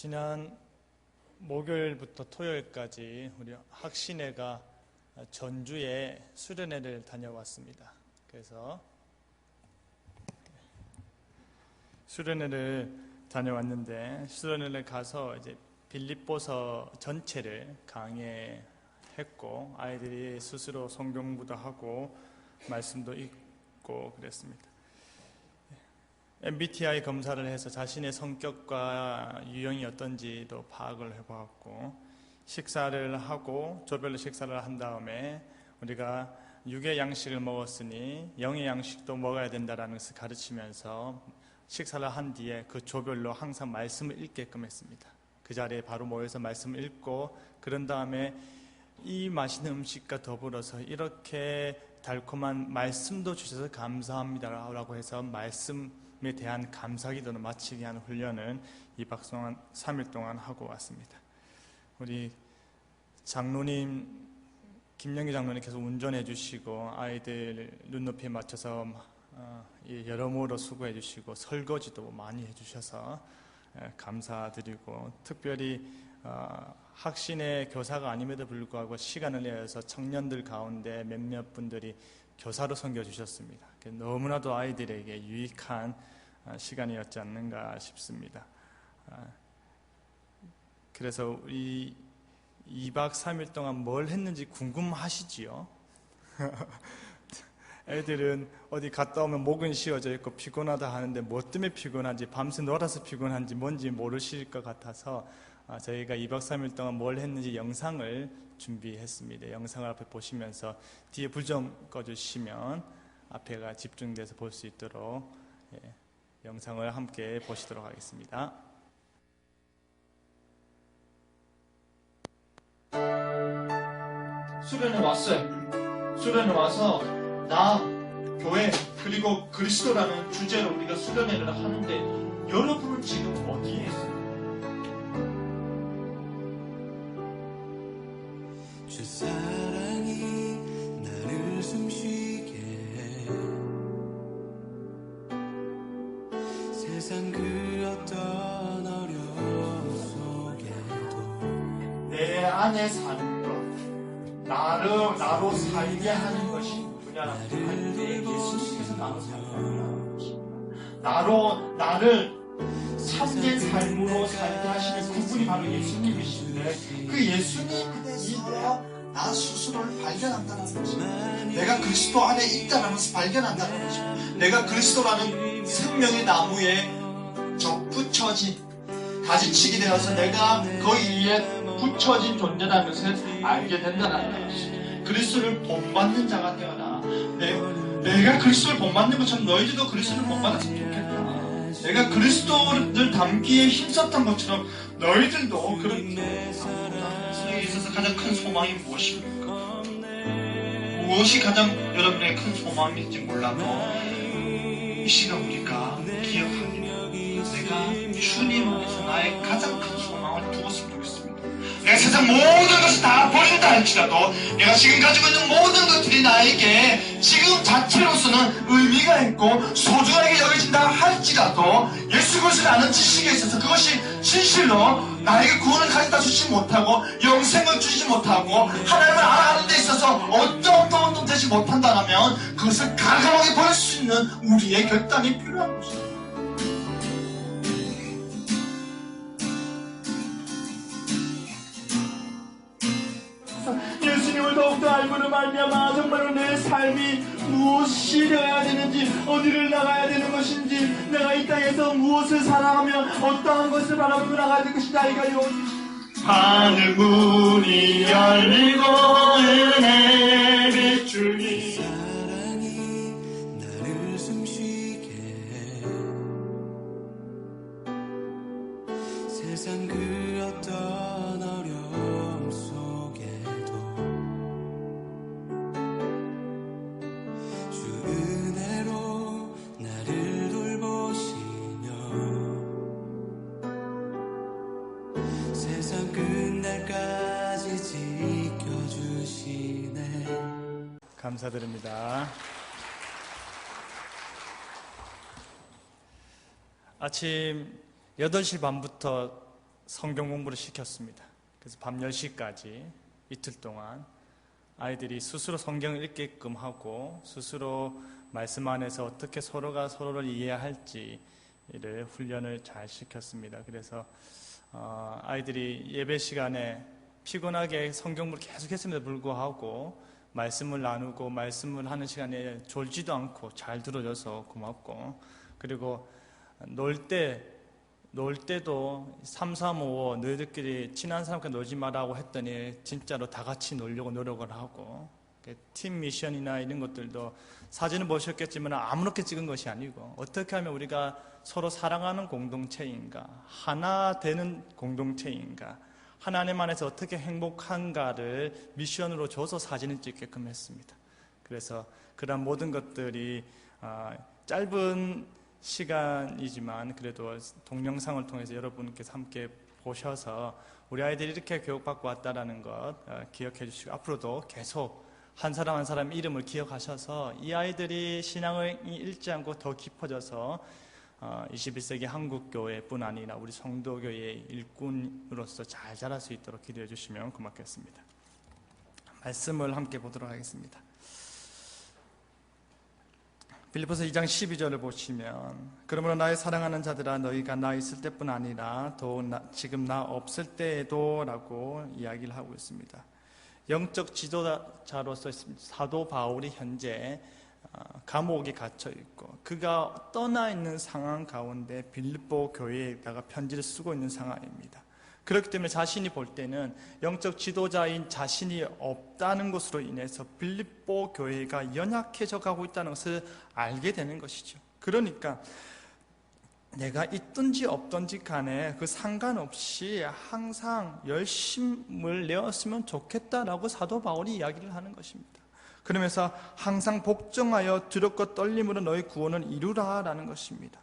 지난 목요일부터 토요일까지 우리 학신회가 전주에 수련회를 다녀왔습니다. 그래서 수련회를 다녀왔는데 수련회를 가서 이제 빌립보서 전체를 강의했고 아이들이 스스로 성경공부도 하고 말씀도 읽고 그랬습니다. MBTI 검사를 해서 자신의 성격과 유형이 어떤지도 파악을 해보았고 식사를 하고 조별로 식사를 한 다음에 우리가 육의 양식을 먹었으니 영의 양식도 먹어야 된다라는 것을 가르치면서 식사를 한 뒤에 그 조별로 항상 말씀을 읽게끔 했습니다. 그 자리에 바로 모여서 말씀을 읽고 그런 다음에 이 맛있는 음식과 더불어서 이렇게 달콤한 말씀도 주셔서 감사합니다라고 해서 말씀에 대한 감사기도를 마치게 하는 훈련을 2박 3일 동안 하고 왔습니다. 우리 장로님, 김영기 장로님께서 운전해 주시고 아이들 눈높이에 맞춰서 여러모로 수고해 주시고 설거지도 많이 해 주셔서 감사드리고 특별히 학신의 교사가 아님에도 불구하고 시간을 내어서 청년들 가운데 몇몇 분들이 교사로 섬겨주셨습니다. 너무나도 아이들에게 유익한 시간이었지 않는가 싶습니다. 그래서 우리 2박 3일 동안 뭘 했는지 궁금하시지요? 애들은 어디 갔다 오면 목은 쉬어져 있고 피곤하다 하는데 뭐 때문에 피곤한지 밤새 놀아서 피곤한지 뭔지 모르실 것 같아서 저희가 2박 3일 동안 뭘 했는지 영상을 준비했습니다. 영상을 앞에 보시면서 뒤에 불 좀 꺼주시면 앞에가 집중돼서 볼 수 있도록 영상을 함께 보시도록 하겠습니다. 수련회 왔어요. 수련회 와서 나, 교회, 그리고 그리스도라는 주제로 우리가 수련회를 하는데 여러분은 지금 어디에 있어요? 주 사랑이 나를 숨쉬게 해 세상 그 어떤 어려움 속에도 내 안에 사는 것, 나로 살게 하는 것이 누구냐라고 할 때 예수님께서 나로 살게 하는 것입니다. 나를 참된 삶으로 살게 하시는 그분이 바로 예수님이신데 그 예수님이 나 스스로를 발견한다는 것입니다. 내가 그리스도 안에 있다는 것을 발견한다는 것입니다. 내가 그리스도라는 생명의 나무에 붙여진 가지치기 되어서 내가 그 위에 붙여진 존재라는 것을 알게 된다는 것입니다. 그리스도를 본받는 자가 되어라. 내가 그리스도를 본받는 것처럼 너희들도 그리스도를 본받았으면 좋겠다. 내가 그리스도를 담기에 힘썼던 것처럼 너희들도 그런 그리스도에 있어서 가장 큰 소망이 무엇입니까? 무엇이 가장 여러분의 큰 소망인지 몰라도 이 시간 우리가 기억하기를 내가 주님 안에서 나의 가장 큰 소망을 두었으면 좋겠습니다. 내가 세상 모든 것을 다 버린다 할지라도 내가 지금 가지고 있는 모든 것들이 나에게 지금 자체로서는 의미가 있고 소중하게 여겨진다 할지라도 예수 그리스도를 아는 지식에 있어서 그것이 진실로 나에게 구원을 가져다 주지 못하고 영생을 주지 못하고 하나님을 알아가는 데 있어서 어떤 도움도 되지 못한다면 그것을 가감하게 버릴 수 있는 우리의 결단이 필요한 것입니다. 예수님을 더욱더 알고는 말미암아 정말로 내 삶이 무엇이 되어야 되는지 어디를 나가야 되는 것인지 내가 이 땅에서 무엇을 사랑하며 어떠한 것을 바라보고 나가야 될 것인지 알게 하여 하늘 문이 열리고 은혜 비추니 사랑이 나를 숨쉬게 해 세상 그 어떤 어려움 속에도 주 은혜로 나를 돌보시며 세상 끝날까지 지켜주시네. 감사드립니다. 아침 8시 반부터 성경 공부를 시켰습니다. 그래서 밤 10시까지 이틀 동안 아이들이 스스로 성경을 읽게끔 하고 스스로 말씀 안에서 어떻게 서로가 서로를 이해할지를 훈련을 잘 시켰습니다. 그래서 아이들이 예배 시간에 피곤하게 성경을 계속했음에도 불구하고 말씀을 나누고 말씀을 하는 시간에 졸지도 않고 잘 들어줘서 고맙고, 그리고 놀 때도 3, 4, 5 너희들끼리 친한 사람과 놀지 마라고 했더니 진짜로 다 같이 놀려고 노력을 하고, 팀 미션이나 이런 것들도 사진을 보셨겠지만 아무렇게 찍은 것이 아니고 어떻게 하면 우리가 서로 사랑하는 공동체인가, 하나 되는 공동체인가, 하나님 안에서 어떻게 행복한가를 미션으로 줘서 사진을 찍게끔 했습니다. 그래서 그런 모든 것들이 짧은 시간이지만 그래도 동영상을 통해서 여러분께서 함께 보셔서 우리 아이들이 이렇게 교육받고 왔다는 것 기억해 주시고, 앞으로도 계속 한 사람 한 사람 이름을 기억하셔서 이 아이들이 신앙을 잃지 않고 더 깊어져서 21세기 한국교회뿐 아니라 우리 성도교회의 일꾼으로서 잘 자랄 수 있도록 기도해 주시면 고맙겠습니다. 말씀을 함께 보도록 하겠습니다. 빌립보서 2장 12절을 보시면, 그러므로 나의 사랑하는 자들아 너희가 나 있을 때뿐 아니라 또 지금 나 없을 때에도 라고 이야기를 하고 있습니다. 영적 지도자로서 사도 바울이 현재 감옥에 갇혀 있고 그가 떠나 있는 상황 가운데 빌립보 교회에다가 편지를 쓰고 있는 상황입니다. 그렇기 때문에 자신이 볼 때는 영적 지도자인 자신이 없다는 것으로 인해서 빌립보 교회가 연약해져 가고 있다는 것을 알게 되는 것이죠. 그러니까 내가 있든지 없든지 간에 그 상관없이 항상 열심을 내었으면 좋겠다라고 사도 바울이 이야기를 하는 것입니다. 그러면서 항상 복종하여 두렵고 떨림으로 너의 구원을 이루라라는 것입니다.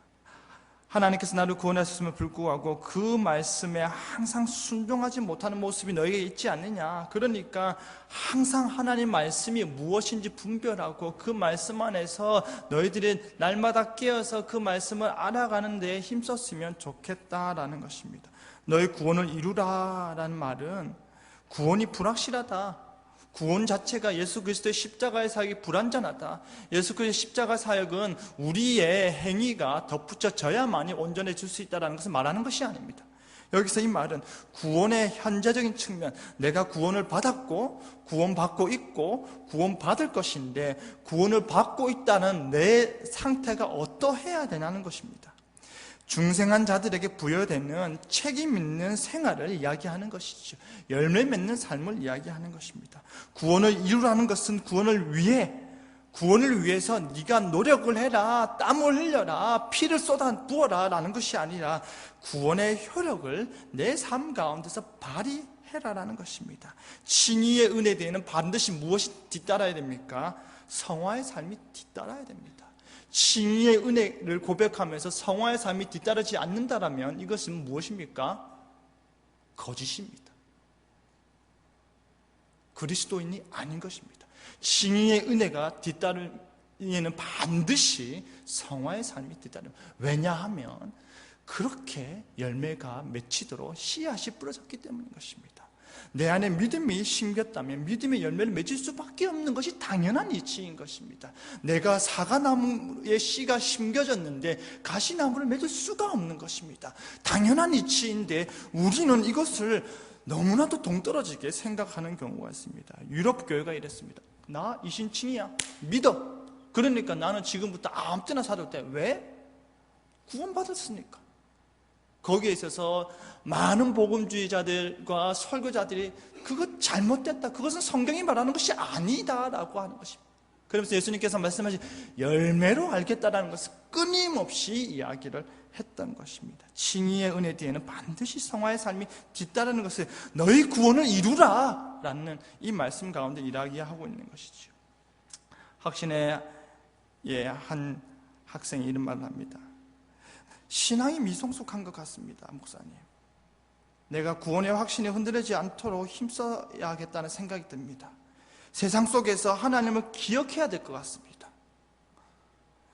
하나님께서 나를 구원하셨음을 불구하고 그 말씀에 항상 순종하지 못하는 모습이 너에게 있지 않느냐. 그러니까 항상 하나님 말씀이 무엇인지 분별하고 그 말씀 안에서 너희들이 날마다 깨어서 그 말씀을 알아가는 데에 힘썼으면 좋겠다라는 것입니다. 너의 구원을 이루라라는 말은 구원이 불확실하다, 구원 자체가 예수 그리스도의 십자가의 사역이 불완전하다, 예수 그리스도의 십자가 사역은 우리의 행위가 덧붙여져야만이 온전해질 수 있다는 것을 말하는 것이 아닙니다. 여기서 이 말은 구원의 현재적인 측면, 내가 구원을 받았고 구원받고 있고 구원받을 것인데 구원을 받고 있다는 내 상태가 어떠해야 되냐는 것입니다. 중생한 자들에게 부여되는 책임 있는 생활을 이야기하는 것이죠. 열매 맺는 삶을 이야기하는 것입니다. 구원을 이루라는 것은 구원을 위해서 네가 노력을 해라, 땀을 흘려라, 피를 쏟아 부어라 라는 것이 아니라 구원의 효력을 내 삶 가운데서 발휘해라라는 것입니다. 칭의의 은혜에 대해는 반드시 무엇이 뒤따라야 됩니까? 성화의 삶이 뒤따라야 됩니다. 칭의의 은혜를 고백하면서 성화의 삶이 뒤따르지 않는다면 이것은 무엇입니까? 거짓입니다. 그리스도인이 아닌 것입니다. 칭의의 은혜가 뒤따르면 반드시 성화의 삶이 뒤따릅니다. 왜냐하면 그렇게 열매가 맺히도록 씨앗이 뿌려졌기 때문인 것입니다. 내 안에 믿음이 심겼다면 믿음의 열매를 맺을 수밖에 없는 것이 당연한 이치인 것입니다. 내가 사과나무에 씨가 심겨졌는데 가시나무를 맺을 수가 없는 것입니다. 당연한 이치인데 우리는 이것을 너무나도 동떨어지게 생각하는 경우가 있습니다. 유럽 교회가 이랬습니다. 나 이신칭이야, 믿어. 그러니까 나는 지금부터 아무 때나 살아도 돼. 왜? 구원받았으니까. 거기에 있어서 많은 복음주의자들과 설교자들이 그것 잘못됐다, 그것은 성경이 말하는 것이 아니다 라고 하는 것입니다. 그러면서 예수님께서 말씀하신 열매로 알겠다라는 것을 끊임없이 이야기를 했던 것입니다. 칭의의 은혜 뒤에는 반드시 성화의 삶이 뒤따르는 것을 너희 구원을 이루라 라는 이 말씀 가운데 이야기하고 있는 것이죠. 확신의 한 학생이 이런 말을 합니다. 신앙이 미성숙한 것 같습니다. 목사님, 내가 구원의 확신이 흔들리지 않도록 힘써야겠다는 생각이 듭니다. 세상 속에서 하나님을 기억해야 될 것 같습니다.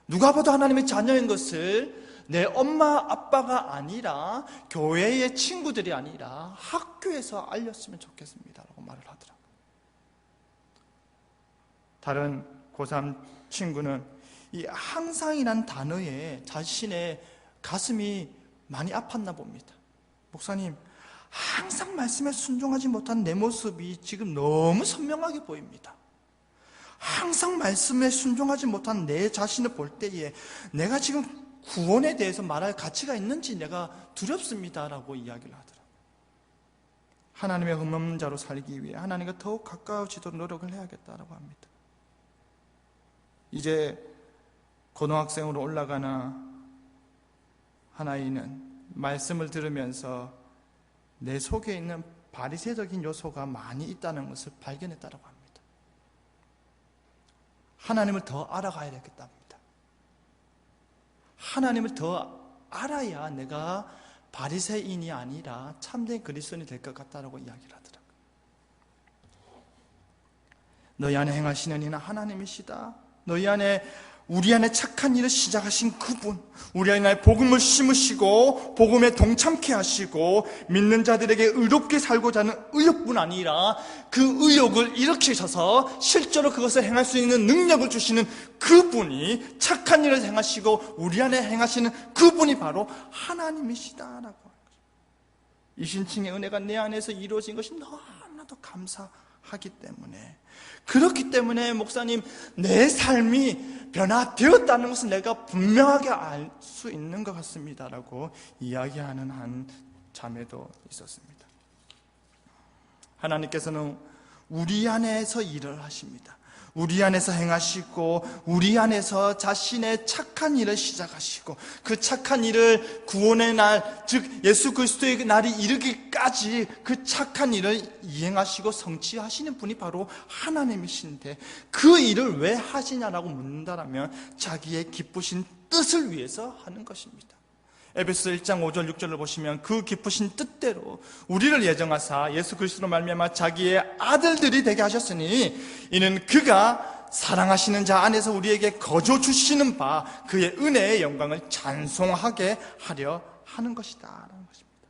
누가 봐도 하나님의 자녀인 것을 내 엄마 아빠가 아니라 교회의 친구들이 아니라 학교에서 알렸으면 좋겠습니다 라고 말을 하더라고요. 다른 고3 친구는 이 항상이란 단어에 자신의 가슴이 많이 아팠나 봅니다. 목사님, 항상 말씀에 순종하지 못한 내 모습이 지금 너무 선명하게 보입니다. 항상 말씀에 순종하지 못한 내 자신을 볼 때에 내가 지금 구원에 대해서 말할 가치가 있는지 내가 두렵습니다 라고 이야기를 하더라고요. 하나님의 흠없는 자로 살기 위해 하나님과 더욱 가까워지도록 노력을 해야겠다라고 합니다. 이제 고등학생으로 올라가는 한 아이는 말씀을 들으면서 내 속에 있는 바리새적인 요소가 많이 있다는 것을 발견했다고 합니다. 하나님을 더 알아가야 되겠다 합니다. 하나님을 더 알아야 내가 바리새인이 아니라 참된 그리스도인이 될 것 같다라고 이야기를 하더라고요. 너희 안에 행하시는 이는 하나님이시다. 너희 안에 우리 안에 착한 일을 시작하신 그분, 우리 안에 복음을 심으시고 복음에 동참케 하시고 믿는 자들에게 의롭게 살고자 하는 의욕뿐 아니라 그 의욕을 일으키셔서 실제로 그것을 행할 수 있는 능력을 주시는 그분이, 착한 일을 행하시고 우리 안에 행하시는 그분이 바로 하나님이시다라고 하는 거죠. 이 신칭의 은혜가 내 안에서 이루어진 것이 너무나도 감사하기 때문에, 그렇기 때문에 목사님, 내 삶이 변화되었다는 것은 내가 분명하게 알 수 있는 것 같습니다 라고 이야기하는 한 자매도 있었습니다. 하나님께서는 우리 안에서 일을 하십니다. 우리 안에서 행하시고 우리 안에서 자신의 착한 일을 시작하시고 그 착한 일을 구원의 날, 즉 예수 그리스도의 날이 이르기까지 그 착한 일을 이행하시고 성취하시는 분이 바로 하나님이신데, 그 일을 왜 하시냐라고 묻는다라면 자기의 기쁘신 뜻을 위해서 하는 것입니다. 에베소 1장 5절 6절을 보시면 그 기쁘신 뜻대로 우리를 예정하사 예수 그리스도로 말미암아 자기의 아들들이 되게 하셨으니 이는 그가 사랑하시는 자 안에서 우리에게 거저 주시는 바 그의 은혜의 영광을 찬송하게 하려 하는 것이다 라는 것입니다.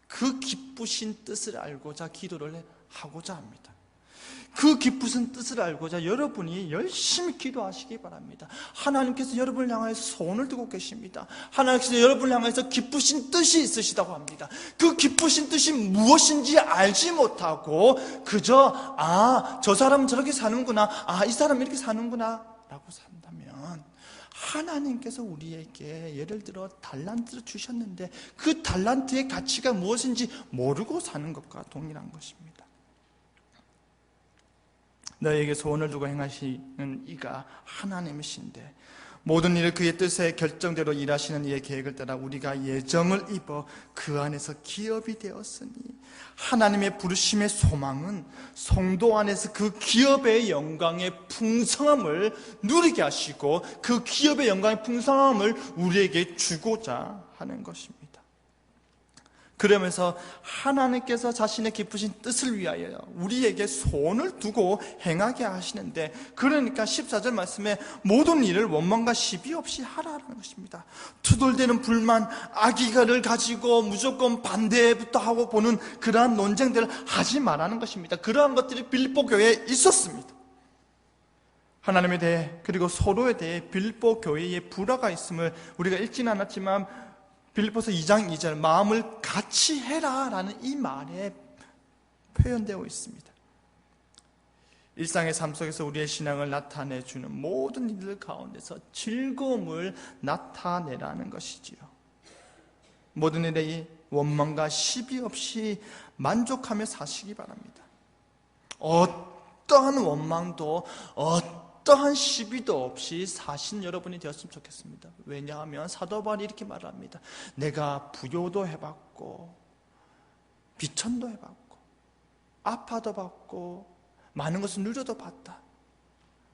그 기쁘신 뜻을 알고자 기도를 하고자 합니다. 그 기쁘신 뜻을 알고자 여러분이 열심히 기도하시기 바랍니다. 하나님께서 여러분을 향하여서 소원을 두고 계십니다. 하나님께서 여러분을 향하여서 기쁘신 뜻이 있으시다고 합니다. 그 기쁘신 뜻이 무엇인지 알지 못하고 그저 저 사람은 저렇게 사는구나, 이 사람은 이렇게 사는구나 라고 산다면, 하나님께서 우리에게 예를 들어 달란트를 주셨는데 그 달란트의 가치가 무엇인지 모르고 사는 것과 동일한 것입니다. 너에게 소원을 두고 행하시는 이가 하나님이신데 모든 일을 그의 뜻에 결정대로 일하시는 이의 계획을 따라 우리가 예정을 입어 그 안에서 기업이 되었으니, 하나님의 부르심의 소망은 성도 안에서 그 기업의 영광의 풍성함을 누리게 하시고 그 기업의 영광의 풍성함을 우리에게 주고자 하는 것입니다. 그러면서 하나님께서 자신의 기쁘신 뜻을 위하여 우리에게 소원을 두고 행하게 하시는데, 그러니까 14절 말씀에 모든 일을 원망과 시비 없이 하라는 것입니다. 투덜대는 불만, 악의를 가지고 무조건 반대부터 하고 보는 그러한 논쟁들을 하지 말라는 것입니다. 그러한 것들이 빌립보 교회에 있었습니다. 하나님에 대해 그리고 서로에 대해 빌립보 교회에 불화가 있음을 우리가 읽지는 않았지만 빌립보서 2장 2절 마음을 같이 해라 라는 이 말에 표현되어 있습니다. 일상의 삶 속에서 우리의 신앙을 나타내주는 모든 일들 가운데서 즐거움을 나타내라는 것이지요. 모든 일에 원망과 시비 없이 만족하며 사시기 바랍니다. 어떠한 원망도 어떠한 시비도 없이 사신 여러분이 되었으면 좋겠습니다. 왜냐하면 사도 바울이 이렇게 말합니다. 내가 부요도 해봤고 비천도 해봤고 아파도 봤고 많은 것을 누려도 봤다.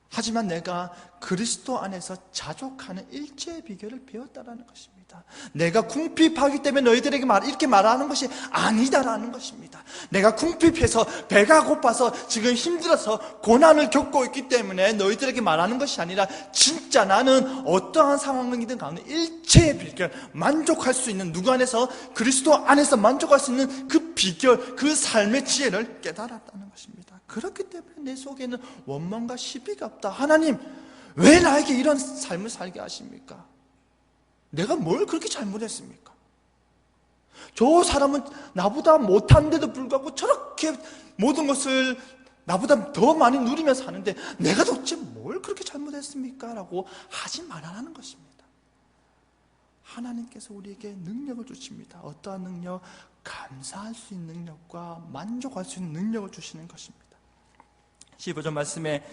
하지만 내가 그리스도 안에서 자족하는 일체의 비결을 배웠다라는 것입니다. 것입니다. 내가 궁핍하기 때문에 너희들에게 이렇게 말하는 것이 아니다라는 것입니다. 내가 궁핍해서 배가 고파서 지금 힘들어서 고난을 겪고 있기 때문에 너희들에게 말하는 것이 아니라 진짜 나는 어떠한 상황이든 가운데 일체의 비결, 만족할 수 있는, 누구 안에서, 그리스도 안에서 만족할 수 있는 그 비결, 그 삶의 지혜를 깨달았다는 것입니다. 그렇기 때문에 내 속에는 원망과 시비가 없다. 하나님, 왜 나에게 이런 삶을 살게 하십니까? 내가 뭘 그렇게 잘못했습니까? 저 사람은 나보다 못한데도 불구하고 저렇게 모든 것을 나보다 더 많이 누리면서 사는데 내가 도대체 뭘 그렇게 잘못했습니까? 라고 하지 말아라는 것입니다. 하나님께서 우리에게 능력을 주십니다. 어떠한 능력? 감사할 수 있는 능력과 만족할 수 있는 능력을 주시는 것입니다. 15절 말씀에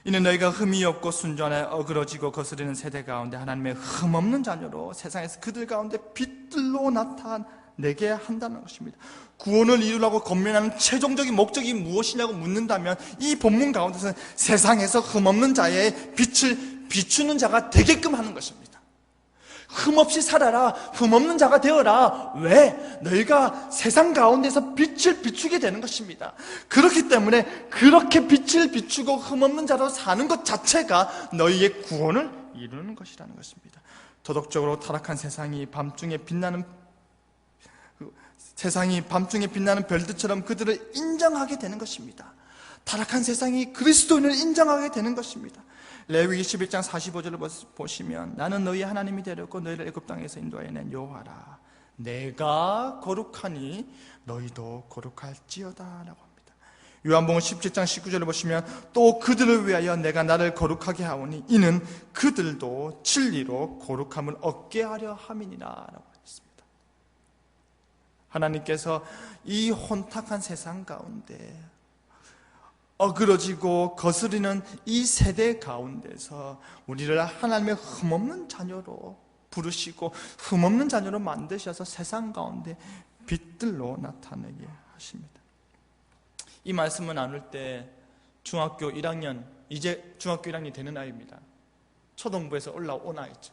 이는 너희가 흠이 없고 순전하여 어그러지고 거스르는 세대 가운데 하나님의 흠없는 자녀로 세상에서 그들 가운데 빛들로 나타내게 한다는 것입니다. 구원을 이루려고 권면하는 최종적인 목적이 무엇이냐고 묻는다면 이 본문 가운데서는 세상에서 흠없는 자의 빛을 비추는 자가 되게끔 하는 것입니다. 흠없이 살아라, 흠없는 자가 되어라. 왜? 너희가 세상 가운데서 빛을 비추게 되는 것입니다. 그렇기 때문에 그렇게 빛을 비추고 흠없는 자로 사는 것 자체가 너희의 구원을 이루는 것이라는 것입니다. 도덕적으로 타락한 세상이 밤중에 빛나는 별들처럼 그들을 인정하게 되는 것입니다. 타락한 세상이 그리스도인을 인정하게 되는 것입니다. 레위기 11장 45절을 보시면 나는 너희 하나님이 되었고 너희를 애굽 땅에서 인도하여 낸 여호와라. 내가 거룩하니 너희도 거룩할지어다 라고 합니다. 요한복음 17장 19절을 보시면 또 그들을 위하여 내가 나를 거룩하게 하오니 이는 그들도 진리로 거룩함을 얻게 하려 함이니라 라고 했습니다. 하나님께서 이 혼탁한 세상 가운데 어그러지고 거스리는 이 세대 가운데서 우리를 하나님의 흠없는 자녀로 부르시고 흠없는 자녀로 만드셔서 세상 가운데 빛들로 나타내게 하십니다. 이 말씀을 나눌 때 중학교 1학년, 이제 중학교 1학년이 되는 아이입니다. 초등부에서 올라온 아이죠.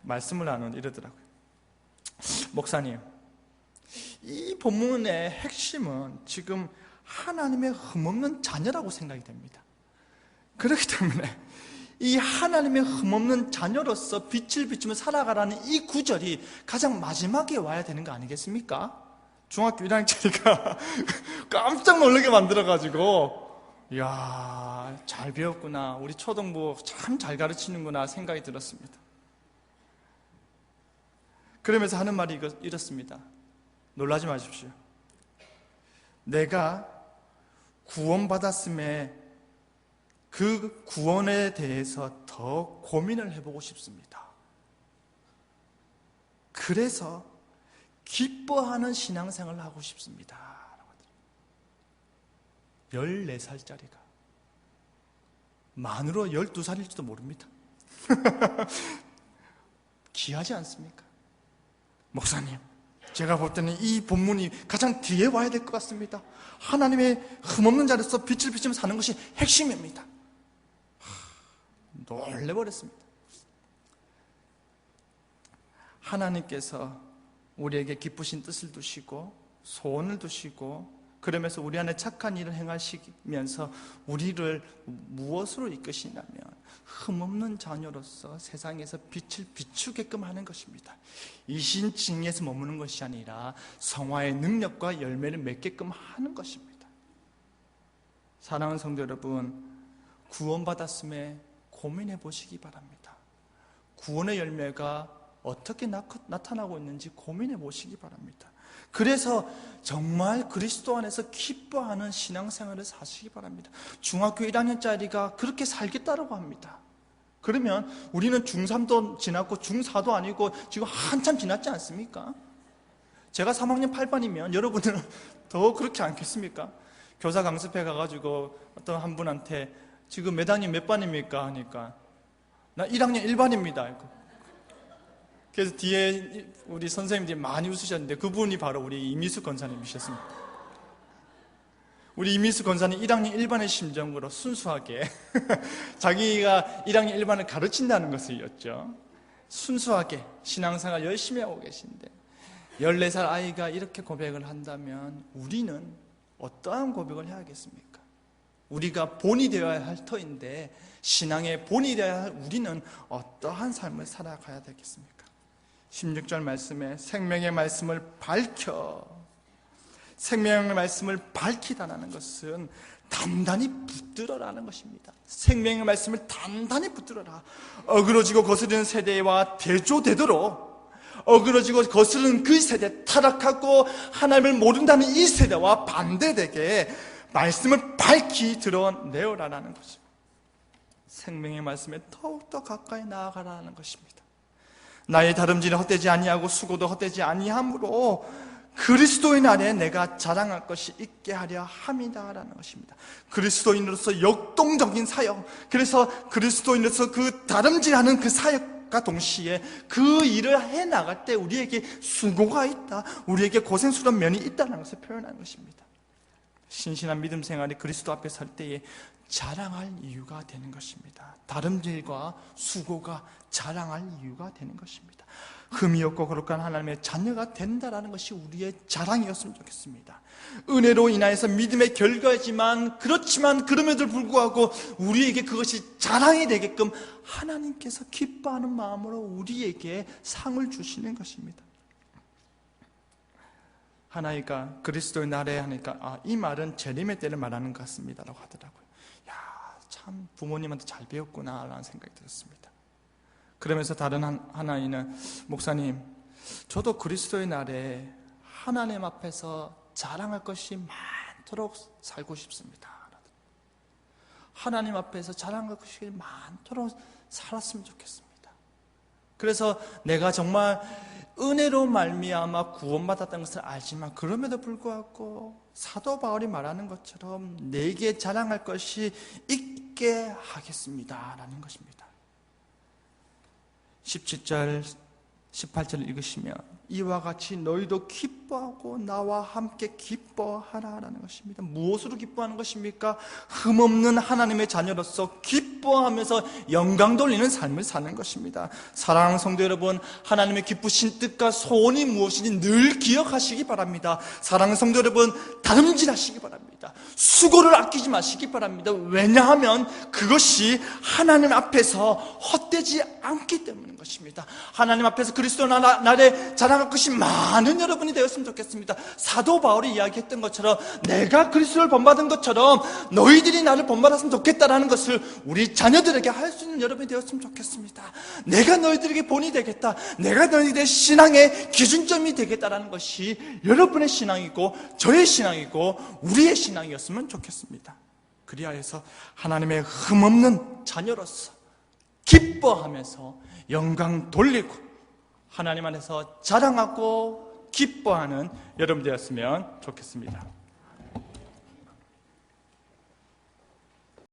말씀을 나누는데 이러더라고요. 목사님, 이 본문의 핵심은 지금 하나님의 흠없는 자녀라고 생각이 됩니다. 그렇기 때문에 이 하나님의 흠없는 자녀로서 빛을 비추며 살아가라는 이 구절이 가장 마지막에 와야 되는 거 아니겠습니까? 중학교 1학년짜리가 깜짝 놀라게 만들어가지고 이야, 잘 배웠구나, 우리 초등부 참 잘 가르치는구나 생각이 들었습니다. 그러면서 하는 말이 이렇습니다. 놀라지 마십시오. 내가 구원받았음에 그 구원에 대해서 더 고민을 해보고 싶습니다. 그래서 기뻐하는 신앙생활을 하고 싶습니다. 14살짜리가 만으로 12살일지도 모릅니다. 귀하지 않습니까? 목사님, 제가 볼 때는 이 본문이 가장 뒤에 와야 될 것 같습니다. 하나님의 흠없는 자로서 빛을 비추며 사는 것이 핵심입니다. 놀래버렸습니다. 하나님께서 우리에게 기쁘신 뜻을 두시고 소원을 두시고 그러면서 우리 안에 착한 일을 행하시면서 우리를 무엇으로 이끄시냐면 흠없는 자녀로서 세상에서 빛을 비추게끔 하는 것입니다. 이신칭에서 머무는 것이 아니라 성화의 능력과 열매를 맺게끔 하는 것입니다. 사랑하는 성도 여러분, 구원받았음에 고민해 보시기 바랍니다. 구원의 열매가 어떻게 나타나고 있는지 고민해 보시기 바랍니다. 그래서 정말 그리스도 안에서 기뻐하는 신앙생활을 사시기 바랍니다. 중학교 1학년짜리가 그렇게 살겠다라고 합니다. 그러면 우리는 중3도 지났고 중4도 아니고 지금 한참 지났지 않습니까? 제가 3학년 8반이면 여러분들은 더 그렇지 않겠습니까? 교사 강습해 가가지고 어떤 한 분한테 지금 몇 학년 몇 반입니까? 하니까 나 1학년 1반입니다. 그래서 뒤에 우리 선생님들이 많이 웃으셨는데 그분이 바로 우리 이미수 권사님이셨습니다. 우리 이미수 권사님 1학년 1반의 심정으로 순수하게 자기가 1학년 1반을 가르친다는 것을였죠. 순수하게 신앙생활 열심히 하고 계신데 14살 아이가 이렇게 고백을 한다면 우리는 어떠한 고백을 해야겠습니까? 우리가 본이 되어야 할 터인데 신앙의 본이 되어야 할 우리는 어떠한 삶을 살아가야 되겠습니까? 16절 말씀에 생명의 말씀을 생명의 말씀을 밝히다라는 것은 단단히 붙들어라는 것입니다. 생명의 말씀을 단단히 붙들어라. 어그러지고 거스르는 세대와 대조되도록, 어그러지고 거스르는 그 세대, 타락하고 하나님을 모른다는 이 세대와 반대되게 말씀을 밝히 드러내어라라는 것입니다. 생명의 말씀에 더욱더 가까이 나아가라는 것입니다. 나의 다름질은 헛되지 아니하고 수고도 헛되지 아니하므로 그리스도인 안에 내가 자랑할 것이 있게 하려 함이다라는 것입니다. 그리스도인으로서 역동적인 사역, 그래서 그리스도인으로서 그 다름질하는 그 사역과 동시에 그 일을 해나갈 때 우리에게 수고가 있다, 우리에게 고생스러운 면이 있다는 것을 표현하는 것입니다. 신실한 믿음 생활이 그리스도 앞에 설 때에 자랑할 이유가 되는 것입니다. 다름질과 수고가 자랑할 이유가 되는 것입니다. 흠이 없고 거룩한 하나님의 자녀가 된다라는 것이 우리의 자랑이었으면 좋겠습니다. 은혜로 인하여서 믿음의 결과이지만 그렇지만 그럼에도 불구하고 우리에게 그것이 자랑이 되게끔 하나님께서 기뻐하는 마음으로 우리에게 상을 주시는 것입니다. 하나이가 그리스도의 날에 하니까 이 말은 재림의 때를 말하는 것 같습니다라고 하더라고요. 참 부모님한테 잘 배웠구나 라는 생각이 들었습니다. 그러면서 다른 하나이는 목사님, 저도 그리스도의 날에 하나님 앞에서 자랑할 것이 많도록 살고 싶습니다. 하나님 앞에서 자랑할 것이 많도록 살았으면 좋겠습니다. 그래서 내가 정말 은혜로 말미암아 구원받았다는 것을 알지만 그럼에도 불구하고 사도 바울이 말하는 것처럼 내게 자랑할 것이 있게 하겠습니다 라는 것입니다. 17절 18절을 읽으시면 이와 같이 너희도 기뻐하고 나와 함께 기뻐하라라는 것입니다. 무엇으로 기뻐하는 것입니까? 흠없는 하나님의 자녀로서 기뻐하면서 영광 돌리는 삶을 사는 것입니다. 사랑하는 성도 여러분, 하나님의 기쁘신 뜻과 소원이 무엇인지 늘 기억하시기 바랍니다. 사랑하는 성도 여러분, 다름질하시기 바랍니다. 수고를 아끼지 마시기 바랍니다. 왜냐하면 그것이 하나님 앞에서 헛되지 않기 때문인 것입니다. 하나님 앞에서 그리스도 날에 자랑할 것이 많은 여러분이 되었으면 좋겠습니다. 사도 바울이 이야기했던 것처럼 내가 그리스도를 본받은 것처럼 너희들이 나를 본받았으면 좋겠다라는 것을 우리 자녀들에게 할 수 있는 여러분이 되었으면 좋겠습니다. 내가 너희들에게 본이 되겠다, 내가 너희들의 신앙의 기준점이 되겠다라는 것이 여러분의 신앙이고 저의 신앙이고 우리의 신앙이었으면 좋겠습니다. 그리하여서 하나님의 흠없는 자녀로서 기뻐하면서 영광 돌리고 하나님 안에서 자랑하고 기뻐하는 여러분 되었으면 좋겠습니다.